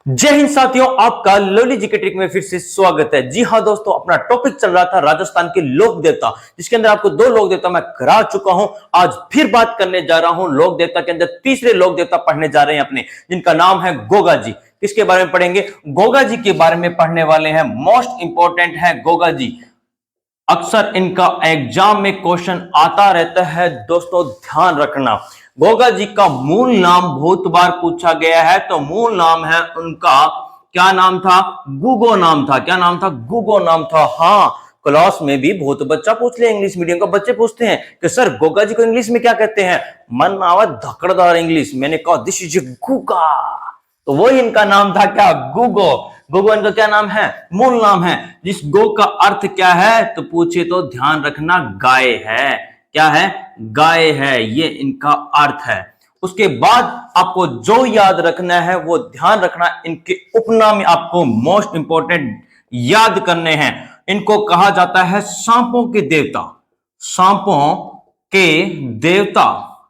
जय हिंद साथियों, आपका लवली जी के ट्रिक में फिर से स्वागत है। जी हाँ दोस्तों, अपना टॉपिक चल रहा था राजस्थान के लोक देवता, जिसके अंदर आपको दो लोक देवता मैं करा चुका हूं। आज फिर बात करने जा रहा हूं लोक देवता के अंदर तीसरे लोक देवता पढ़ने जा रहे हैं अपने, जिनका नाम है गोगा जी। किसके बारे में पढ़ेंगे? गोगा जी के बारे में पढ़ने वाले हैं। मोस्ट इंपॉर्टेंट है गोगा जी। अक्सर इनका एग्जाम में क्वेश्चन आता रहता है दोस्तों, ध्यान रखना। गोगा जी का मूल नाम बहुत बार पूछा गया है, तो मूल नाम है उनका, क्या नाम था? गुगो नाम था। क्या नाम था? गुगो नाम था। हाँ, क्लास में भी बहुत बच्चा पूछ ले, इंग्लिश मीडियम का बच्चे पूछते हैं कि सर गोगा जी को इंग्लिश में क्या कहते हैं? मन आवाज धकड़दार इंग्लिश। मैंने कहा दिस इज गुगा, तो वही इनका नाम था। क्या? गुगो। गुगो इनका क्या नाम है? मूल नाम है। जिस गो का अर्थ क्या है तो पूछे तो ध्यान रखना, गाय है। क्या है? गाय है, ये इनका अर्थ है। उसके बाद आपको जो याद रखना है वो ध्यान रखना, इनके उपनाम आपको मोस्ट इंपॉर्टेंट याद करने हैं। इनको कहा जाता है सांपों के देवता। सांपों के देवता,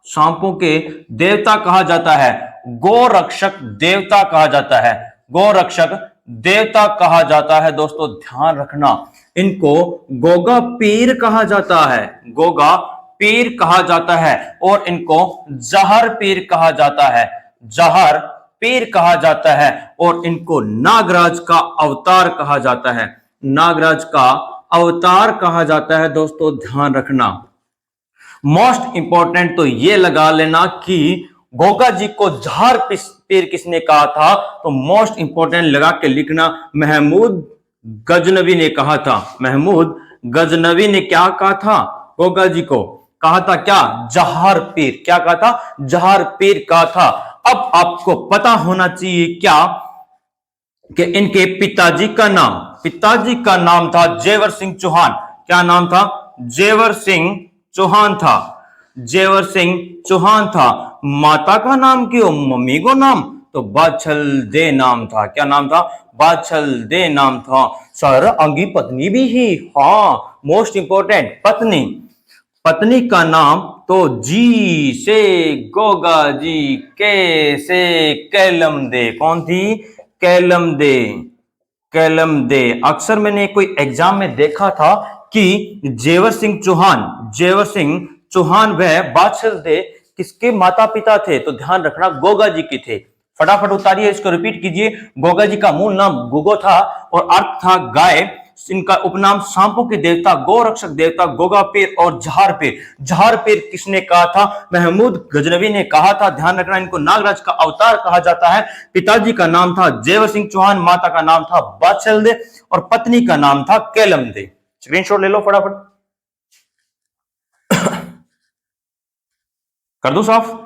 सांपों के देवता कहा जाता है। गोरक्षक देवता कहा जाता है। गोरक्षक देवता कहा जाता है दोस्तों, ध्यान रखना। इनको गोगा पीर कहा जाता है। गोगा पीर कहा जाता है। और इनको जहर पीर कहा जाता है। जहर पीर कहा जाता है। और इनको नागराज का अवतार कहा जाता है। नागराज का अवतार कहा जाता है दोस्तों, ध्यान रखना। मोस्ट इंपॉर्टेंट तो ये लगा लेना कि गोगा जी को जहर पीर किसने कहा था, तो मोस्ट इंपॉर्टेंट लगा के लिखना, महमूद गजनवी ने कहा था। महमूद गजनवी ने क्या कहा था? गोगा जी को कहा था क्या? जहर पीर। क्या कहा था? जहर पीर कहा था। अब आपको पता होना चाहिए क्या कि इनके पिताजी का नाम था जेवर सिंह चौहान। क्या नाम था? जेवर सिंह चौहान था। जेवर सिंह चौहान था। माता का नाम क्यों? मम्मी को नाम तो बाछल दे नाम था। क्या नाम था? बाछल दे नाम था। सर अंगी पत्नी भी ही? हाँ, मोस्ट इंपॉर्टेंट, पत्नी। पत्नी का नाम तो जी से गोगा जी, के से कैलम दे। कौन थी? कैलम दे। कैलम दे। अक्सर मैंने कोई एग्जाम में देखा था कि जेवर सिंह चौहान वह बादशाह दे किसके माता पिता थे? तो ध्यान रखना, गोगा जी के थे। फटाफट उतारिए, इसको रिपीट कीजिए। गोगा जी का मूल नाम गुगो था और अर्थ था गाय। इनका उपनाम सांपों के देवता, गोरक्षक देवता गोगा पीर और जहार पीर। जहार पीर किसने कहा था? महमूद गजनवी ने कहा था। ध्यान रखना, इनको नागराज का अवतार कहा जाता है। पिताजी का नाम था जेवर सिंह चौहान, माता का नाम था बादशाह दे और पत्नी का नाम था कैलम दे। स्क्रीनशॉट ले लो फटाफट। कर दो साफ।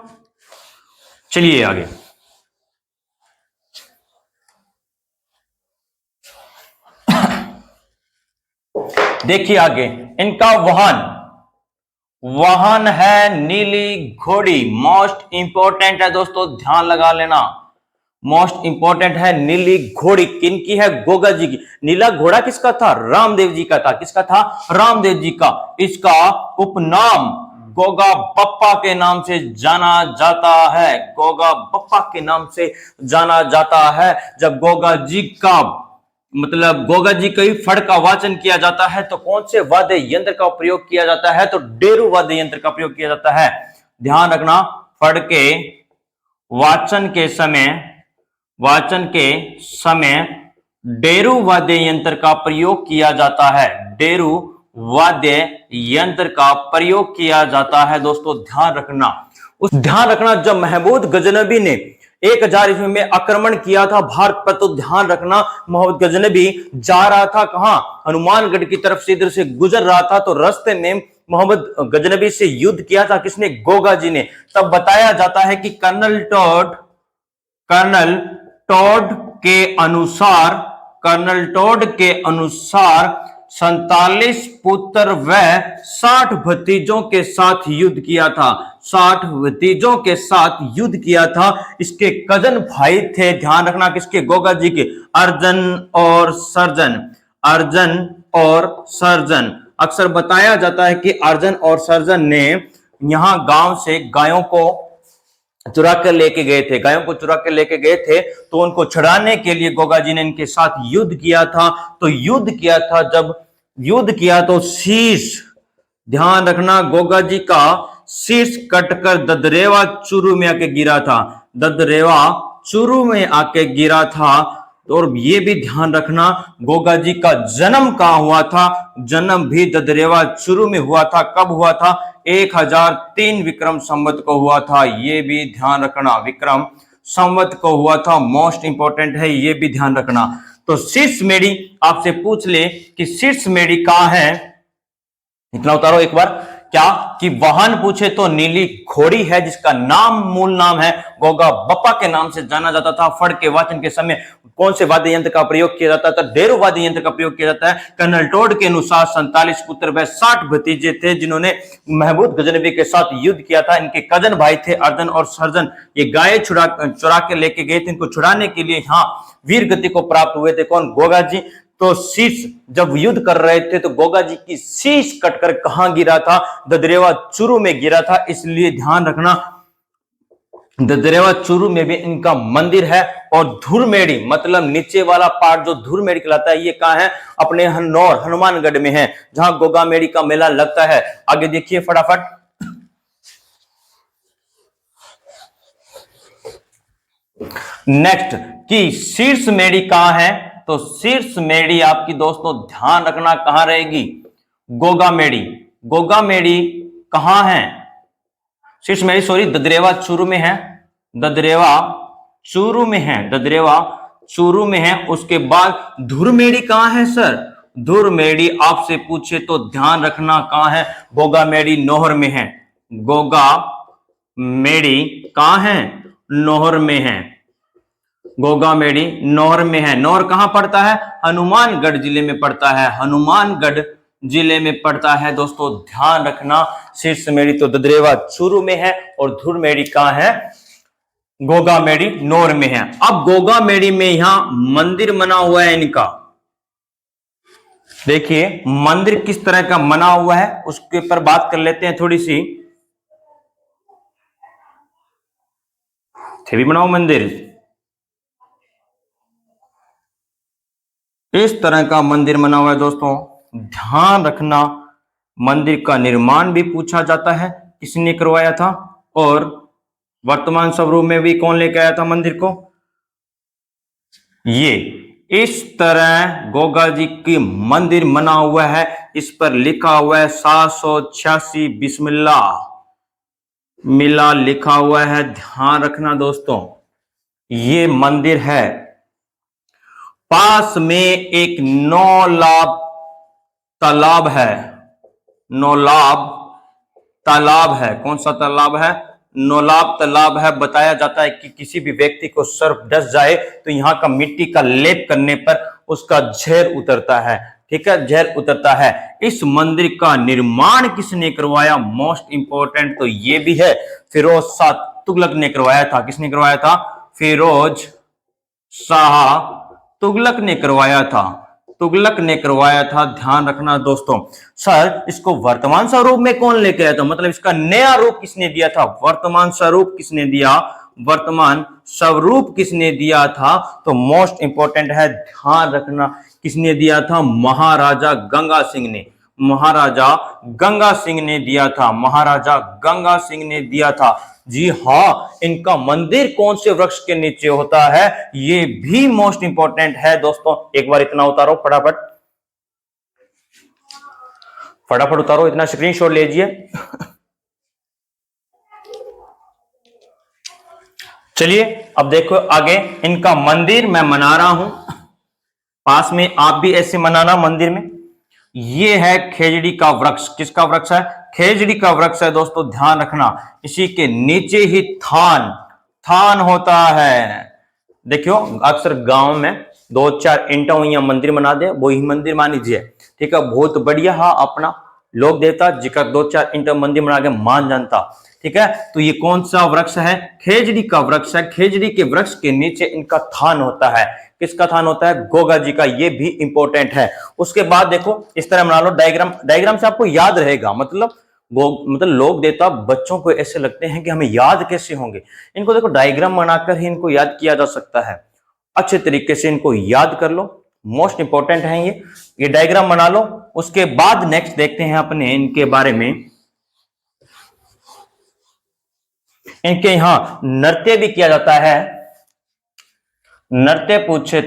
चलिए आगे। देखिए आगे, इनका वाहन है नीली घोड़ी। मोस्ट इंपॉर्टेंट है दोस्तों, ध्यान लगा लेना। मोस्ट इंपॉर्टेंट है नीली घोड़ी। किनकी है? गोगा जी की। नीला घोड़ा किसका था? रामदेव जी का था। किसका था? रामदेव जी का। इसका उपनाम गोगा बप्पा के नाम से जाना जाता है। गोगा बप्पा के नाम से जाना जाता है। जब गोगा जी का मतलब गोगा जी का फड़ का वाचन किया जाता है तो कौन से वाद्य यंत्र का प्रयोग किया जाता है? तो डेरू वाद्य यंत्र का प्रयोग किया जाता है। ध्यान रखना, फड़ के वाचन के समय डेरू वाद्य यंत्र का प्रयोग किया जाता है। डेरू वाद्य यंत्र का प्रयोग किया जाता है दोस्तों, ध्यान रखना। जब महमूद गजनबी ने 1000 ईस्वी में आक्रमण किया था भारत पर, तो ध्यान रखना, मोहम्मद गजनबी जा रहा था कहां? हनुमानगढ़ की तरफ से, इधर से गुजर रहा था, तो रास्ते में मोहम्मद गजनबी से युद्ध किया था। किसने? गोगा जी ने। तब बताया जाता है कि कर्नल टॉड के अनुसार 47 पुत्र व 60 भतीजों के साथ युद्ध किया था। 60 भतीजों के साथ युद्ध किया था। इसके कजन भाई थे, ध्यान रखना, किसके? गोगा जी के, अर्जन और सर्जन। अक्सर बताया जाता है कि अर्जन और सर्जन ने यहां गांव से गायों को चुरा कर लेके गए थे, गायों को चुरा कर लेके गए थे, तो उनको छुड़ाने के लिए गोगा जी ने इनके साथ युद्ध किया था। तो युद्ध किया था, जब युद्ध किया तो शीश, ध्यान रखना, गोगा जी का शीश कटकर ददरेवा चूरू में आके गिरा था, ददरेवा चूरू में आके गिरा था। और ये भी ध्यान रखना, गोगा जी का जन्म कहां हुआ था? जन्म भी ददरेवा चूरू में हुआ था। कब हुआ था? 1003 विक्रम संवत को हुआ था। ये भी ध्यान रखना, विक्रम संवत को हुआ था। मोस्ट इंपॉर्टेंट है, ये भी ध्यान रखना। तो शीर्ष मेढ़ी आपसे पूछ ले कि शीर्ष मेढ़ी कहां है, इतना उतारो एक बार। क्या कि वाहन पूछे तो नीली घोड़ी है, जिसका नाम, मूल नाम है गोगा बप्पा के नाम से जाना जाता था। फड़ के वाचन के समय कौन से वाद्य यंत्र का प्रयोग किया जाता था? डेरू वाद्य यंत्र का प्रयोग किया जाता है। कर्नल टोड के अनुसार 47 पुत्र व 60 भतीजे थे, जिन्होंने महमूद गजनवी के साथ युद्ध किया था। इनके कजन भाई थे अर्जन और सर्जन। ये गाय चुरा के लेके गए थे, इनको छुड़ाने के लिए यहाँ वीर गति को प्राप्त हुए थे। कौन? गोगा जी। तो शीश, जब युद्ध कर रहे थे तो गोगा जी की शीश कटकर कहां गिरा था? ददरेवा चूरू में गिरा था। इसलिए ध्यान रखना, ददरेवा चूरू में भी इनका मंदिर है। और धुरमेड़ी मतलब नीचे वाला पार्ट जो धुरमेड़ी कहलाता है, ये कहां है? अपने हन्नौर हनुमानगढ़ में है, जहां गोगा मेड़ी का मेला लगता है। आगे देखिए फटाफट। नेक्स्ट कि शीर्ष मेड़ी कहां है? तो शीर्ष मेड़ी आपकी दोस्तों ध्यान रखना कहां रहेगी? गोगा मेड़ी। गोगा मेड़ी कहां है? शीर्ष मेड़ी सॉरी ददरेवा चूरू में है, ददरेवा चूरू में है, ददरेवा चूरू में है। उसके बाद धुरमेड़ी कहां है सर? धुरमेड़ी आपसे पूछे तो ध्यान रखना कहां है? गोगा मेड़ी नौहर में है। गोगा मेड़ी कहां है? नौहर में है। गोगा मेड़ी नौहर में है। नौहर कहां पड़ता है? हनुमानगढ़ जिले में पड़ता है, हनुमानगढ़ जिले में पड़ता है। दोस्तों ध्यान रखना, शीर्ष मेड़ी तो ददरेवा चूरू में है और धुर मेड़ी कहां है? गोगा मेड़ी नौहर में है। अब गोगा मेड़ी में यहां मंदिर बना हुआ है इनका। देखिए मंदिर किस तरह का बना हुआ है, उसके ऊपर बात कर लेते हैं थोड़ी सी। थे भी बनाओ मंदिर, इस तरह का मंदिर बना हुआ है। दोस्तों ध्यान रखना, मंदिर का निर्माण भी पूछा जाता है, किसने करवाया था, और वर्तमान स्वरूप में भी कौन लेके आया था मंदिर को। ये इस तरह गोगा जी की मंदिर बना हुआ है। इस पर लिखा हुआ है 786 बिस्मिल्लाह मिला लिखा हुआ है। ध्यान रखना दोस्तों, ये मंदिर है। पास में एक नौलाब तालाब है, नौलाब तालाब है। कौन सा तालाब है? नौलाब तालाब है। बताया जाता है कि किसी भी व्यक्ति को सर्प डस जाए तो यहाँ का मिट्टी का लेप करने पर उसका जहर उतरता है। ठीक है, जहर उतरता है। इस मंदिर का निर्माण किसने करवाया? मोस्ट इंपोर्टेंट तो ये भी है, फिरोज शाह तुगलक ने करवाया था। किसने करवाया था? फिरोज शाह तुगलक ने करवाया था, तुगलक ने करवाया था। ध्यान रखना दोस्तों। सर इसको वर्तमान स्वरूप में कौन लेके आया था, मतलब इसका नया रूप किसने दिया था? वर्तमान स्वरूप किसने दिया? वर्तमान स्वरूप किसने दिया था? तो मोस्ट इंपोर्टेंट है, ध्यान रखना, किसने दिया था? महाराजा गंगा सिंह ने। महाराजा गंगा सिंह ने दिया था, महाराजा गंगा सिंह ने दिया था। जी हाँ, इनका मंदिर कौन से वृक्ष के नीचे होता है, ये भी मोस्ट इंपॉर्टेंट है दोस्तों। एक बार इतना उतारो फटाफट, फटाफट उतारो, इतना स्क्रीनशॉट लीजिए। चलिए अब देखो आगे, इनका मंदिर मैं मना रहा हूं, पास में आप भी ऐसे मनाना मंदिर में। ये है खेजड़ी का वृक्ष। किसका वृक्ष है? खेजड़ी का वृक्ष है दोस्तों। ध्यान रखना, इसी के नीचे ही थान, थान होता है। देखियो अक्सर गांव में 2-4 ईंटों या मंदिर बना दे, वो ही मंदिर मान लीजिए। ठीक है, बहुत बढ़िया। हाँ, अपना लोक देवता जिका 2-4 ईंटों मंदिर बना के मान जानता। ठीक है, तो ये कौन सा वृक्ष है? खेजड़ी का वृक्ष है। खेजड़ी के वृक्ष के नीचे इनका थान होता है। किसका थान होता है? गोगा जी का। ये भी इंपॉर्टेंट है। उसके बाद देखो इस तरह बना लो डायग्राम, डायग्राम से आपको याद रहेगा, मतलब मतलब लोक देवता बच्चों को ऐसे लगते हैं कि हमें याद कैसे होंगे। इनको देखो डायग्राम बनाकर ही इनको याद किया जा सकता है। अच्छे तरीके से इनको याद कर लो, मोस्ट इंपॉर्टेंट है ये डायग्राम बना लो। उसके बाद नेक्स्ट देखते हैं अपने इनके बारे में। इनके यहां नृत्य भी किया जाता है। नृत्य पूछे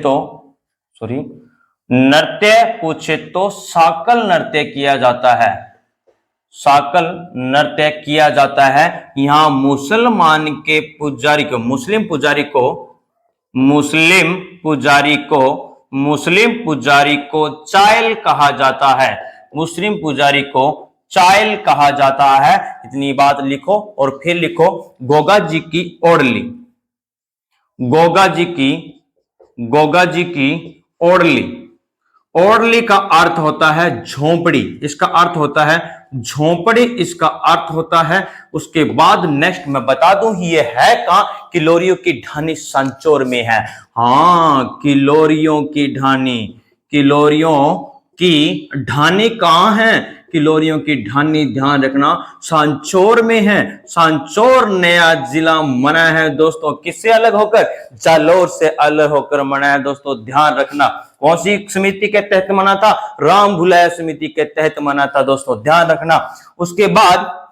तो साकल नृत्य किया जाता है। साकल नृत्य किया जाता है। यहां मुसलमान के पुजारी को, मुस्लिम पुजारी को चायल कहा जाता है। मुस्लिम पुजारी को चायल कहा जाता है। इतनी बात लिखो और फिर लिखो गोगा जी की ओढ़ली। गोगा जी की ओढ़ली। ओढ़ली का अर्थ होता है झोंपड़ी। इसका अर्थ होता है झोंपड़ी, इसका अर्थ होता है। उसके बाद नेक्स्ट मैं बता दूं ये है कहां, किलोरियों की ढानी सांचौर में है। हाँ, किलोरियों की ढानी कहां है? किलोरियों की ढानी ध्यान रखना सांचौर में है। सांचौर नया जिला बना है दोस्तों, किससे अलग होकर? जालोर से अलग होकर बना है दोस्तों, ध्यान रखना। कौन सी समिति के तहत बना था? राम भुलाया समिति के तहत बना था दोस्तों, ध्यान रखना। उसके बाद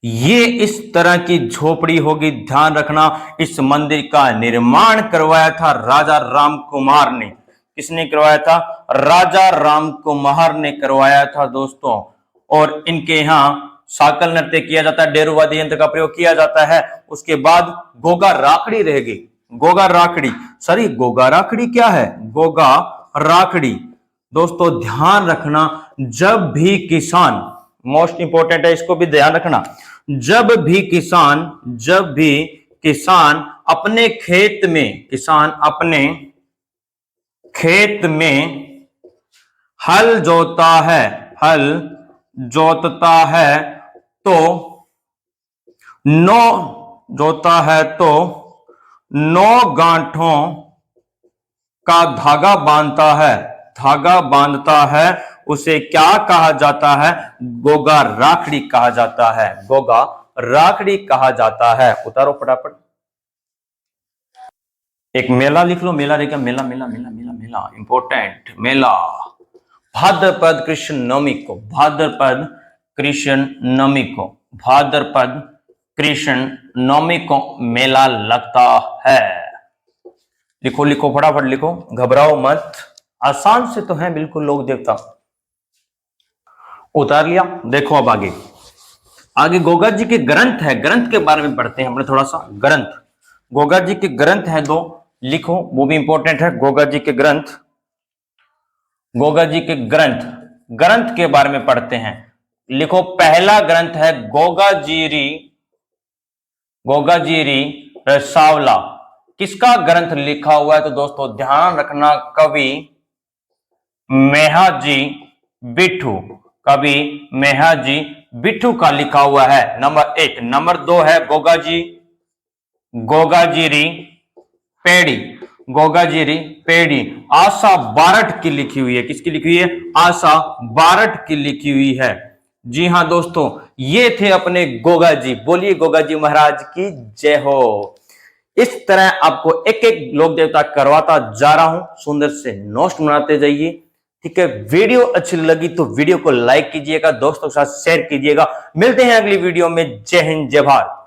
ये इस तरह की झोपड़ी होगी, ध्यान रखना। इस मंदिर का निर्माण करवाया था राजा राम कुमार ने। किसने करवाया था? राजा राम कुमार ने करवाया था दोस्तों। और इनके यहां साकल नृत्य किया जाता है, डेरुवादी यंत्र का प्रयोग किया जाता है। उसके बाद गोगा राखड़ी रहेगी। गोगा राखड़ी क्या है? गोगा राखड़ी दोस्तों ध्यान रखना। जब भी किसान, मोस्ट इंपोर्टेंट है, इसको भी ध्यान रखना। जब भी किसान अपने खेत में हल जोतता है तो 9 गांठों का धागा बांधता है। उसे क्या कहा जाता है? गोगा राखड़ी कहा जाता है। गोगा राखड़ी कहा जाता है। उतारो फटाफट। एक मेला लिख लो, मेला रहेगा, मेला इंपॉर्टेंट। मेला भाद्रपद कृष्ण नवमी को मेला लगता है। लिखो फटाफट लिखो, घबराओ मत, आसान से तो है बिल्कुल लोक देवता। उतार लिया। देखो अब आगे गोगा जी के ग्रंथ है, ग्रंथ के बारे में पढ़ते हैं अपने थोड़ा सा। ग्रंथ, गोगा जी के ग्रंथ है 2, लिखो, वो भी इंपॉर्टेंट है। गोगा जी के ग्रंथ के बारे में पढ़ते हैं। लिखो, पहला ग्रंथ है गोगाजीरी रसावला। किसका ग्रंथ लिखा हुआ है? तो दोस्तों ध्यान रखना, कवि मेहाजी बिट्ठू का लिखा हुआ है। नंबर 1। नंबर 2 है गोगाजीरी पेड़ी। आशा बारठ की लिखी हुई है। किसकी लिखी हुई है? आशा बारठ की लिखी हुई है। जी हां दोस्तों, ये थे अपने गोगा जी। बोलिए गोगा जी महाराज की जय हो। इस तरह आपको एक एक लोक देवता करवाता जा रहा हूं, सुंदर से नोट्स बनाते जाइए। ठीक है, वीडियो अच्छी लगी तो वीडियो को लाइक कीजिएगा, दोस्तों के साथ शेयर कीजिएगा। मिलते हैं अगली वीडियो में। जय हिंद, जय भारत।